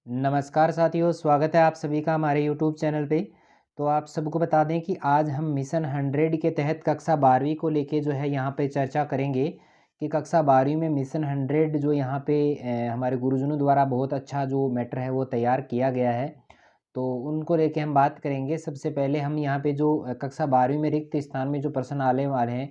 नमस्कार साथियों, स्वागत है आप सभी का हमारे यूट्यूब चैनल पे। तो आप सबको बता दें कि आज हम मिशन 100 के तहत कक्षा 12वीं को लेके जो है यहाँ पे चर्चा करेंगे कि कक्षा 12वीं में मिशन 100 जो यहाँ पे हमारे गुरुजनों द्वारा बहुत अच्छा जो मैटर है वो तैयार किया गया है। तो उनको लेके हम बात करेंगे। सबसे पहले हम यहाँ पे जो कक्षा 12वीं में रिक्त स्थान में जो प्रश्न आने वाले हैं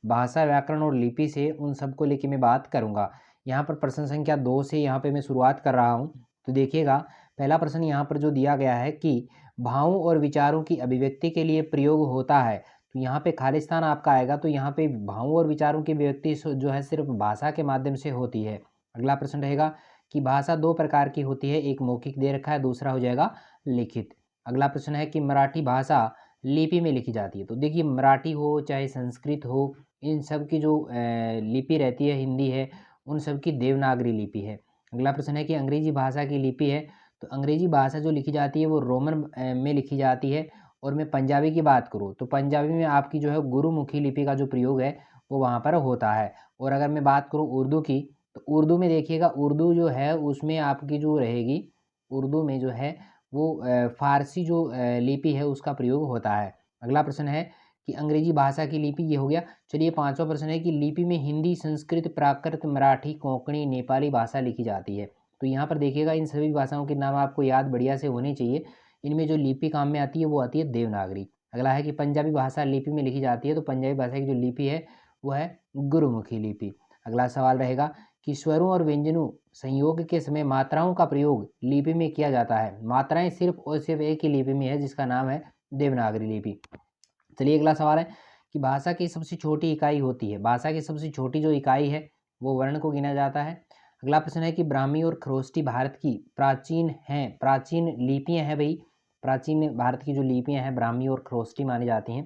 भाषा, व्याकरण और लिपि से, उन सबको लेके मैं बात करूँगा। यहाँ पर प्रश्न संख्या 2 से यहाँ पे मैं शुरुआत कर रहा हूँ। तो देखिएगा, पहला प्रश्न यहाँ पर जो दिया गया है कि भावों और विचारों की अभिव्यक्ति के लिए प्रयोग होता है। तो यहाँ पे खालिस्तान आपका आएगा। तो यहाँ पे भावों और विचारों की अभिव्यक्ति जो है सिर्फ भाषा के माध्यम से होती है। अगला प्रश्न रहेगा कि भाषा दो प्रकार की होती है, एक मौखिक दे रखा है, दूसरा हो जाएगा लिखित। अगला प्रश्न है कि मराठी भाषा लिपि में लिखी जाती है। तो देखिए, मराठी हो चाहे संस्कृत हो, इन सब की जो लिपि रहती है, हिंदी है, उन सब की देवनागरी लिपि है। अगला प्रश्न है कि अंग्रेजी भाषा की लिपि है। तो अंग्रेजी भाषा जो लिखी जाती है वो रोमन में लिखी जाती है। और मैं पंजाबी की बात करूँ तो पंजाबी में आपकी जो है गुरुमुखी लिपि का जो प्रयोग है वो वहाँ पर होता है। और अगर मैं बात करूँ उर्दू की, तो उर्दू में देखिएगा, उर्दू जो है उसमें आपकी जो रहेगी, उर्दू में जो है वो फ़ारसी जो लिपि है उसका प्रयोग होता है। अगला प्रश्न है कि अंग्रेजी भाषा की लिपि, ये हो गया। चलिए, पाँचवा प्रश्न है कि लिपि में हिंदी, संस्कृत, प्राकृत, मराठी, कोंकणी, नेपाली भाषा लिखी जाती है। तो यहाँ पर देखिएगा, इन सभी भाषाओं के नाम आपको याद बढ़िया से होने चाहिए। इनमें जो लिपि काम में आती है वो आती है देवनागरी। अगला है कि पंजाबी भाषा लिपि में लिखी जाती है। तो पंजाबी भाषा की जो लिपि है वो है गुरुमुखी लिपि। अगला सवाल रहेगा कि स्वरों और व्यंजनों संयोग के समय मात्राओं का प्रयोग लिपि में किया जाता है। मात्राएं सिर्फ और सिर्फ एक ही लिपि में है जिसका नाम है देवनागरी लिपि। चलिए, अगला सवाल है कि भाषा की सबसे छोटी इकाई होती है। भाषा की सबसे छोटी जो इकाई है वो वर्ण को गिना जाता है। अगला प्रश्न है कि ब्राह्मी और खरोष्टी भारत की प्राचीन हैं, प्राचीन लिपियां हैं भाई। प्राचीन भारत की जो लिपियां हैं ब्राह्मी और खरोष्टी मानी जाती हैं।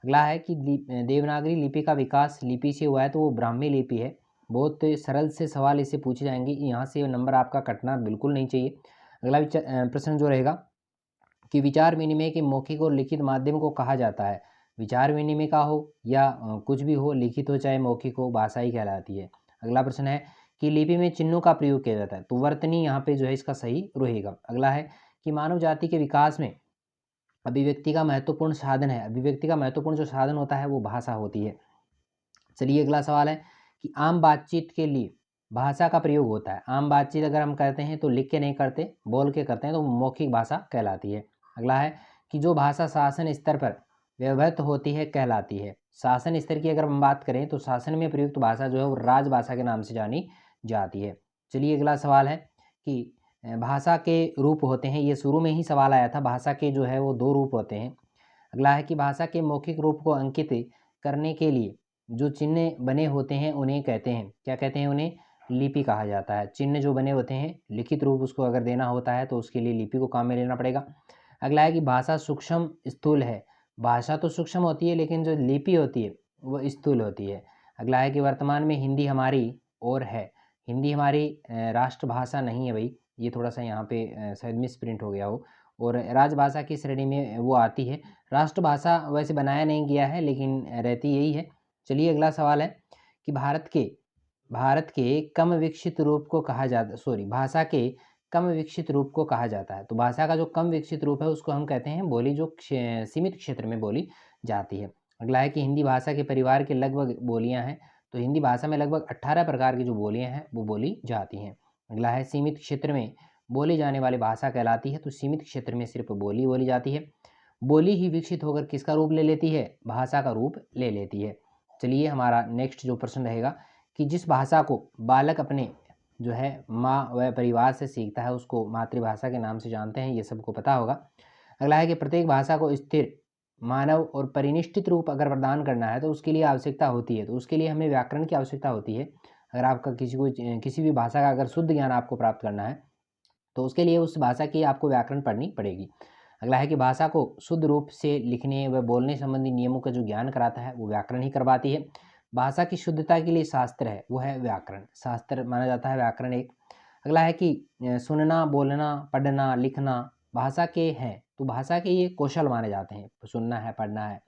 अगला है कि देवनागरी लिपि का विकास लिपि से हुआ है। तो वो ब्राह्मी लिपि है। बहुत सरल से सवाल इससे पूछे जाएंगे, यहाँ से नंबर आपका कटना बिल्कुल नहीं चाहिए। अगला प्रश्न जो रहेगा कि विचार विनिमय के मौखिक और लिखित माध्यम को कहा जाता है। विचार विनिमय का हो या कुछ भी हो, लिखित हो चाहे मौखिक हो, भाषा ही कहलाती है। अगला प्रश्न है कि लिपि में चिन्हों का प्रयोग किया जाता है। तो वर्तनी यहाँ पे जो है इसका सही रहेगा। अगला है कि मानव जाति के विकास में अभिव्यक्ति का महत्वपूर्ण साधन है। अभिव्यक्ति का महत्वपूर्ण जो साधन होता है वो भाषा होती है। चलिए, अगला सवाल है कि आम बातचीत के लिए भाषा का प्रयोग होता है। आम बातचीत अगर हम करते हैं तो लिख के नहीं करते, बोल के करते हैं, तो मौखिक भाषा कहलाती है। अगला है कि जो भाषा शासन स्तर पर व्यवहृत होती है कहलाती है। शासन स्तर की अगर हम बात करें तो शासन में प्रयुक्त भाषा जो है वो राजभाषा के नाम से जानी जाती है। चलिए, अगला सवाल है कि भाषा के रूप होते हैं। ये शुरू में ही सवाल आया था, भाषा के जो है वो दो रूप होते हैं। अगला है कि भाषा के मौखिक रूप को अंकित करने के लिए जो चिन्ह बने होते हैं उन्हें कहते हैं, क्या कहते हैं? उन्हें लिपि कहा जाता है। चिन्ह जो बने होते हैं, लिखित रूप उसको अगर देना होता है तो उसके लिए लिपि को काम में लेना पड़ेगा। अगला है कि भाषा सूक्ष्म स्थूल है। भाषा तो सूक्ष्म होती है लेकिन जो लिपि होती है वो स्थूल होती है। अगला है कि वर्तमान में हिंदी हमारी और है। हिंदी हमारी राष्ट्रभाषा नहीं है भाई, ये थोड़ा सा यहाँ पे शायद मिस प्रिंट हो गया हो, और राजभाषा की श्रेणी में वो आती है। राष्ट्रभाषा वैसे बनाया नहीं गया है लेकिन रहती यही है। चलिए, अगला सवाल है कि भारत के कम विकसित रूप को कहा जाता, सॉरी, भाषा के कम विकसित रूप को कहा जाता है। तो भाषा का जो कम विकसित रूप है उसको हम कहते हैं बोली, जो सीमित क्षेत्र में बोली जाती है। अगला है कि हिंदी भाषा के परिवार के लगभग बोलियां हैं। तो हिंदी भाषा में लगभग 18 प्रकार की जो बोलियां हैं वो बोली जाती हैं। अगला है सीमित क्षेत्र में बोली जाने वाली भाषा कहलाती है। तो सीमित क्षेत्र में सिर्फ बोली बोली जाती है। बोली ही विकसित होकर किसका रूप ले लेती है? भाषा का रूप ले लेती है। चलिए, हमारा नेक्स्ट जो प्रश्न रहेगा कि जिस भाषा को बालक अपने जो है माँ व परिवार से सीखता है उसको मातृभाषा के नाम से जानते हैं, ये सबको पता होगा। अगला है कि प्रत्येक भाषा को स्थिर, मानव और परिनिष्ठित रूप अगर प्रदान करना है तो उसके लिए आवश्यकता होती है। तो उसके लिए हमें व्याकरण की आवश्यकता होती है। अगर आपका किसी भी भाषा का अगर शुद्ध ज्ञान आपको प्राप्त करना है तो उसके लिए उस भाषा की आपको व्याकरण पढ़नी पड़ेगी। अगला है कि भाषा को शुद्ध रूप से लिखने व बोलने संबंधी नियमों का जो ज्ञान कराता है वो व्याकरण ही करवाती है। भाषा की शुद्धता के लिए शास्त्र है, वो है व्याकरण। शास्त्र माना जाता है व्याकरण एक। अगला है कि सुनना, बोलना, पढ़ना, लिखना भाषा के हैं। तो भाषा के ये कौशल माने जाते हैं, सुनना है, पढ़ना है।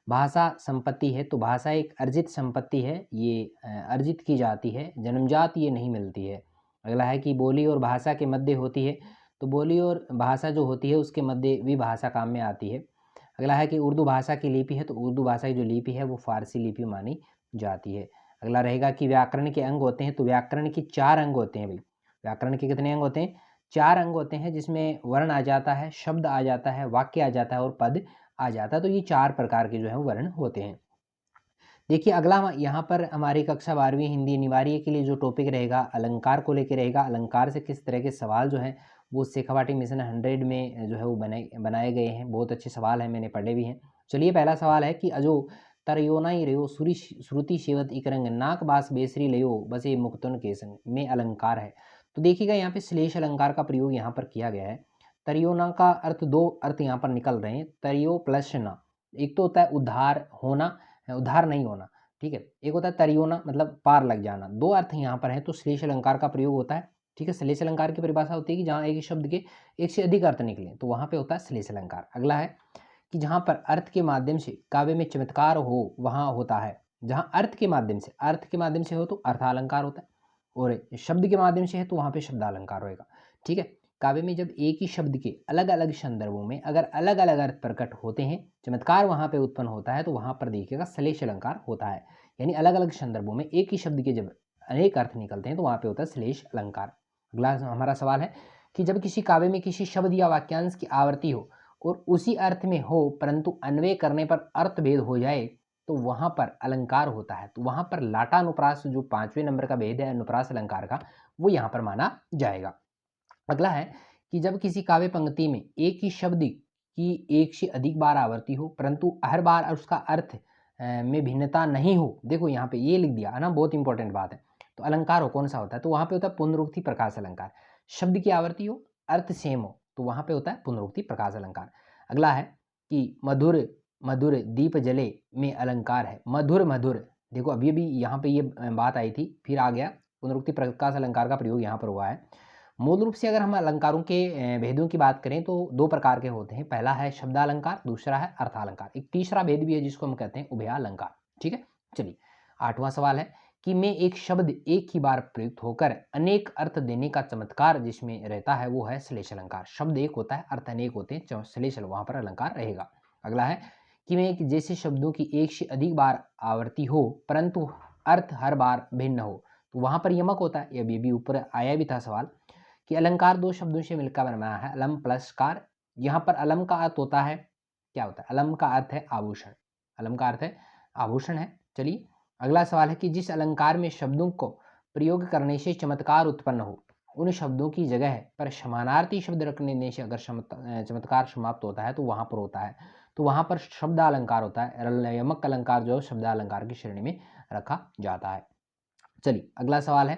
भाषा संपत्ति है। तो भाषा एक अर्जित संपत्ति है, ये अर्जित की जाती है, जन्मजात ये नहीं मिलती है। अगला है कि बोली और भाषा के मध्य होती है, तो बोली और भाषा जो होती है उसके मध्य भी भाषा काम में आती है। अगला है कि उर्दू भाषा की लिपि है, तो उर्दू भाषा की जो लिपि है वो फारसी लिपि मानी जाती है। अगला रहेगा कि व्याकरण के अंग होते हैं, तो व्याकरण के 4 अंग होते हैं भाई। व्याकरण के कितने अंग होते हैं? 4 अंग होते हैं, जिसमें वर्ण आ जाता है, शब्द आ जाता है, वाक्य आ जाता है और पद आ जाता है। तो ये 4 प्रकार के जो है वर्ण होते हैं। देखिए अगला यहाँ पर हमारी कक्षा 12वीं हिंदी अनिवार्य के लिए जो टॉपिक रहेगा अलंकार को लेकर रहेगा। अलंकार से किस तरह के सवाल जो हैं वो शेखावाटी मिशन 100 में जो है वो बनाए गए हैं। बहुत अच्छे सवाल हैं, मैंने पढ़े भी हैं। चलिए पहला सवाल है कि अजो तरयोनाई रयो श्रुति सेवत इकरंग नाक बास बेसरी लयो बसे मुक्तन के संग में अलंकार है। तो देखिएगा यहाँ पे श्लेष अलंकार का प्रयोग यहाँ पर किया गया है। तरियोना का अर्थ, 2 अर्थ यहाँ पर निकल रहे हैं, तरियो प्लस ना। एक तो होता है उद्धार होना, उद्धार नहीं होना, ठीक है। एक होता है तरियोना मतलब पार लग जाना। 2 अर्थ यहाँ पर है, तो श्लेष अलंकार का प्रयोग होता है, ठीक है। श्लेष अलंकार की परिभाषा होती है कि जहाँ एक ही शब्द के एक से अधिक अर्थ निकले, तो वहाँ पे होता है श्लेष अलंकार। अगला है कि जहाँ पर अर्थ के माध्यम से काव्य में चमत्कार हो वहाँ होता है। जहाँ अर्थ के माध्यम से हो तो अर्थालंकार होता है, और शब्द के माध्यम से है तो वहाँ पे शब्दालंकार होएगा, ठीक है। काव्य में जब एक ही शब्द के अलग अलग संदर्भों में अगर अलग अलग अर्थ प्रकट होते हैं, चमत्कार वहाँ पे उत्पन्न होता है, तो वहाँ पर देखिएगा श्लेष अलंकार होता है। यानी अलग अलग संदर्भों में एक ही शब्द के जब अनेक अर्थ निकलते हैं तो वहाँ पे होता है श्लेष अलंकार। अगला हमारा सवाल है कि जब किसी काव्य में किसी शब्द या वाक्यांश की आवृत्ति हो और उसी अर्थ में हो परंतु अन्वय करने पर अर्थ भेद हो जाए, तो वहाँ पर अलंकार होता है। तो वहाँ पर लाटा अनुप्रास जो 5वें नंबर का भेद है अनुप्रास अलंकार का, वो यहाँ पर माना जाएगा। अगला है कि जब किसी काव्य पंक्ति में एक ही शब्द की एक से अधिक बार आवृत्ति हो परंतु हर बार उसका अर्थ में भिन्नता नहीं हो, देखो यहाँ पे ये लिख दिया है ना, बहुत इंपॉर्टेंट बात है। तो अलंकार हो कौन सा होता है? तो वहाँ पे होता है पुनरुक्ति प्रकाश अलंकार। शब्द की आवृत्ति हो, अर्थ सेम हो, तो वहाँ पे होता है पुनरुक्ति प्रकाश अलंकार। अगला है कि मधुर मधुर दीप जले में अलंकार है। मधुर मधुर, देखो अभी अभी यहाँ पे ये बात आई थी, फिर आ गया पुनरुक्ति प्रकाश अलंकार का प्रयोग यहाँ पर हुआ है। मूल रूप से अगर हम अलंकारों के भेदों की बात करें तो 2 प्रकार के होते हैं। पहला है शब्दालंकार, दूसरा है अर्थालंकार। एक तीसरा भेद भी है जिसको हम कहते हैं उभयालंकार, ठीक है। चलिए 8वां सवाल है कि में एक शब्द एक ही बार प्रयुक्त होकर अनेक अर्थ देने का चमत्कार जिसमें रहता है वो है श्लेष अलंकार। शब्द एक होता है, अर्थ अनेक होते हैं, श्लेष वहाँ पर अलंकार रहेगा। अगला है कि में एक जैसे शब्दों की एक से अधिक बार आवृत्ति हो परंतु अर्थ हर बार भिन्न हो, तो वहाँ पर यमक होता है। ये भी ऊपर आया भी था सवाल कि अलंकार 2 शब्दों से मिलकर बना है, अलम प्लस कार। यहाँ पर अलम का अर्थ होता है, क्या होता है? अलम का अर्थ है आभूषण, अलम का अर्थ है आभूषण है। चलिए अगला सवाल है कि जिस अलंकार में शब्दों को प्रयोग करने से चमत्कार उत्पन्न हो, उन शब्दों की जगह पर समानार्थी शब्द रखने से अगर चमत्कार समाप्त होता है तो वहाँ पर होता है, तो वहाँ पर शब्दालंकार होता है। यमक अलंकार जो शब्दालंकार की श्रेणी में रखा जाता है। चलिए अगला सवाल है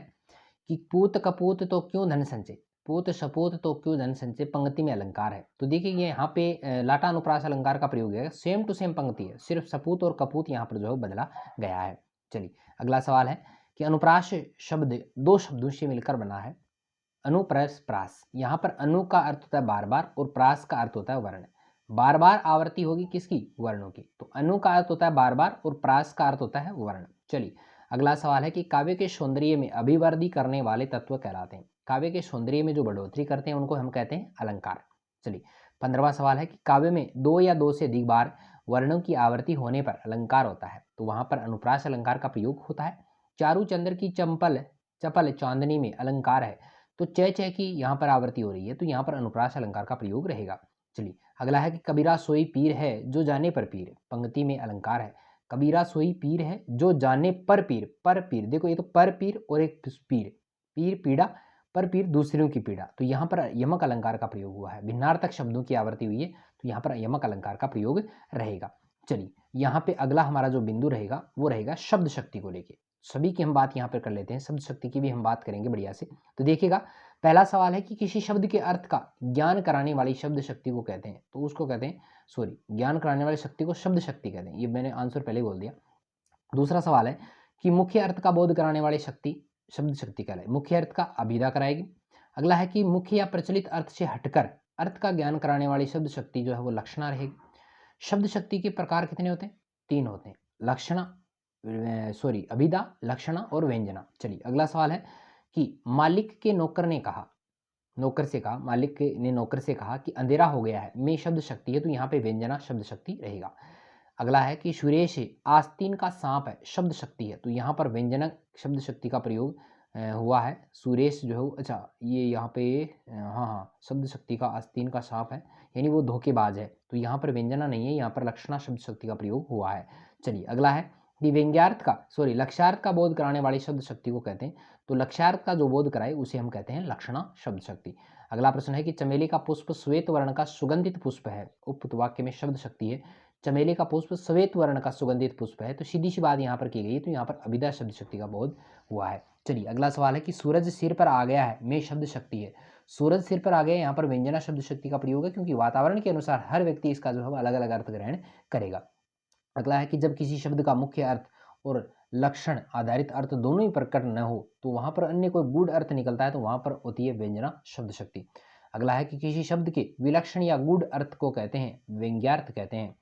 कि पूत कपूत तो क्यों धन संचय, पूत सपूत तो क्यों धन संचय पंक्ति में अलंकार है। तो देखिए ये यहाँ पे लाटा अनुप्रास अलंकार का प्रयोग है, सेम टू सेम पंक्ति है, सिर्फ सपूत और कपूत यहाँ पर जो है बदला गया है। चलिए अगला सवाल है कि अनुप्रास शब्द 2 शब्दों से मिलकर बना है। अनुप्रास प्रास, यहाँ पर अनु का अर्थ होता है बार बार और प्रास का अर्थ होता है वर्ण। बार बार आवृत्ति होगी किसकी? वर्णों की। तो अनु का अर्थ होता है बार बार और प्रास का अर्थ होता है वर्ण। चलिए अगला सवाल है कि काव्य के सौंदर्य में अभिवृद्धि करने वाले तत्व कहलाते हैं। काव्य के सौंदर्य में जो बढ़ोतरी करते हैं उनको हम कहते हैं अलंकार। चलिए 15वां सवाल है कि काव्य में 2 या 2 से अधिक बार वर्णों की आवृत्ति होने पर अलंकार होता है, तो वहां पर अनुप्रास अलंकार का प्रयोग होता है। चारू चंद्र की चपल चांदनी में अलंकार है, तो च की यहाँ पर आवृत्ति हो रही है, तो यहाँ पर अनुप्रास अलंकार का प्रयोग रहेगा। चलिए अगला है कि कबीरा सोई पीर है जो जाने पर पीर, पंक्ति में अलंकार है। कबीरा सोई पीर है जो जाने पर पीर, देखो ये तो पर पीर और एक पीर, पीर पीड़ा, पर पीर दूसरों की पीड़ा, तो यहाँ पर यमक अलंकार का प्रयोग हुआ है। भिन्नार्थक शब्दों की आवृत्ति हुई है, तो यहाँ पर यमक अलंकार का प्रयोग रहेगा। चलिए यहाँ पे अगला हमारा जो बिंदु रहेगा वो रहेगा शब्द शक्ति को लेके। सभी की हम बात यहाँ पर कर लेते हैं, शब्द शक्ति की भी हम बात करेंगे बढ़िया से। तो देखिएगा पहला सवाल है कि किसी शब्द के अर्थ का ज्ञान कराने वाली शब्द शक्ति को कहते हैं, तो उसको कहते हैं ज्ञान कराने वाली शक्ति को शब्द शक्ति कहते हैं। ये मैंने आंसर पहले बोल दिया। दूसरा सवाल है कि मुख्य अर्थ का बोध कराने वाली शक्ति शब्द शक्ति कहलाए, मुख्य अर्थ का अभिधा कराएगी। अगला है कि मुख्य या प्रचलित अर्थ से हटकर अर्थ का ज्ञान कराने वाली शब्द शक्ति जो है वो लक्षणा रहेगी। शब्द शक्ति के प्रकार कितने होते हैं? 3 होते हैं, लक्षणा अभिधा, लक्षणा और व्यंजना। चलिए अगला सवाल है कि मालिक के नौकर ने कहा, नौकर से कहा, मालिक ने नौकर से कहा कि अंधेरा हो गया है, में शब्द शक्ति है तो यहाँ पे व्यंजना शब्द शक्ति रहेगा। अगला है कि सुरेश आस्तीन का सांप है, शब्द शक्ति है तो यहाँ पर व्यंजनक शब्द शक्ति का प्रयोग हुआ है। सुरेश जो है, अच्छा ये यहाँ पे हाँ हाँ शब्द शक्ति का आस्तीन का सांप है, यानी वो धोखेबाज है, तो यहाँ पर व्यंजना नहीं है, यहाँ पर लक्षणा शब्द शक्ति का प्रयोग हुआ है। चलिए अगला है कि लक्ष्यार्थ का बोध कराने वाली शब्द शक्ति को कहते हैं, तो लक्ष्यार्थ का जो बोध कराए उसे हम कहते हैं लक्षणा शब्द शक्ति। अगला प्रश्न है कि चमेली का पुष्प श्वेत वर्ण का सुगंधित पुष्प है, उक्त वाक्य में शब्द शक्ति है चमेली का पुष्प श्वेत वर्ण का सुगंधित पुष्प है, तो सीधी सी बात यहाँ पर की गई है, तो यहाँ पर अभिधा शब्द शक्ति का बोध हुआ है। चलिए अगला सवाल है कि सूरज सिर पर आ गया है, में शब्द शक्ति है, सूरज सिर पर आ गया, यहाँ पर व्यंजना शब्द शक्ति का प्रयोग है, क्योंकि वातावरण के अनुसार हर व्यक्ति इसका जो है अलग अलग अर्थ ग्रहण करेगा। अगला है कि जब किसी शब्द का मुख्य अर्थ और लक्षण आधारित अर्थ दोनों ही प्रकट न हो तो वहां पर अन्य कोई गूढ़ अर्थ निकलता है, तो वहां पर होती है व्यंजना शब्द शक्ति। अगला है कि किसी शब्द के विलक्षण या गूढ़ अर्थ को कहते हैं व्यंग्यार्थ कहते हैं,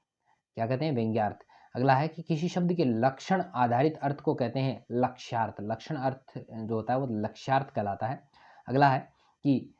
क्या कहते हैं, व्यंग्यार्थ। अगला है कि किसी शब्द के लक्षण आधारित अर्थ को कहते हैं लक्ष्यार्थ, लक्षण अर्थ जो होता है वो लक्ष्यार्थ कहलाता है। अगला है कि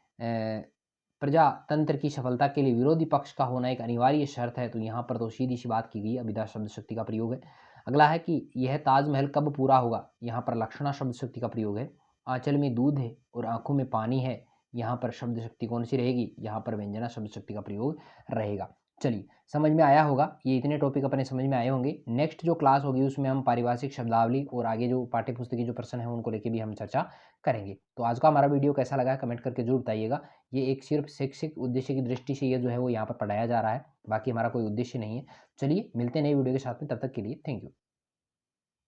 प्रजातंत्र की सफलता के लिए विरोधी पक्ष का होना एक अनिवार्य शर्त है, तो यहाँ पर तो सीधी सी बात की गई, अभिधा शब्द शक्ति का प्रयोग है। अगला है कि यह ताजमहल कब पूरा होगा, यहाँ पर लक्षणा शब्द शक्ति का प्रयोग है। आंचल में दूध है और आंखों में पानी है, यहाँ पर शब्द शक्ति कौन सी रहेगी, यहाँ पर व्यंजना शब्द शक्ति का प्रयोग रहेगा। चलिए समझ में आया होगा, ये इतने टॉपिक अपने समझ में आए होंगे। नेक्स्ट जो क्लास होगी उसमें हम पारिभाषिक शब्दावली और आगे जो पाठ्य पुस्तक के जो प्रश्न है उनको लेके भी हम चर्चा करेंगे। तो आज का हमारा वीडियो कैसा लगा है कमेंट करके जरूर बताइएगा। ये एक सिर्फ शैक्षिक उद्देश्य की दृष्टि से ये जो है वो यहाँ पर पढ़ाया जा रहा है, बाकी हमारा कोई उद्देश्य नहीं है। चलिए मिलते हैं नए वीडियो के साथ में, तब तक के लिए थैंक यू।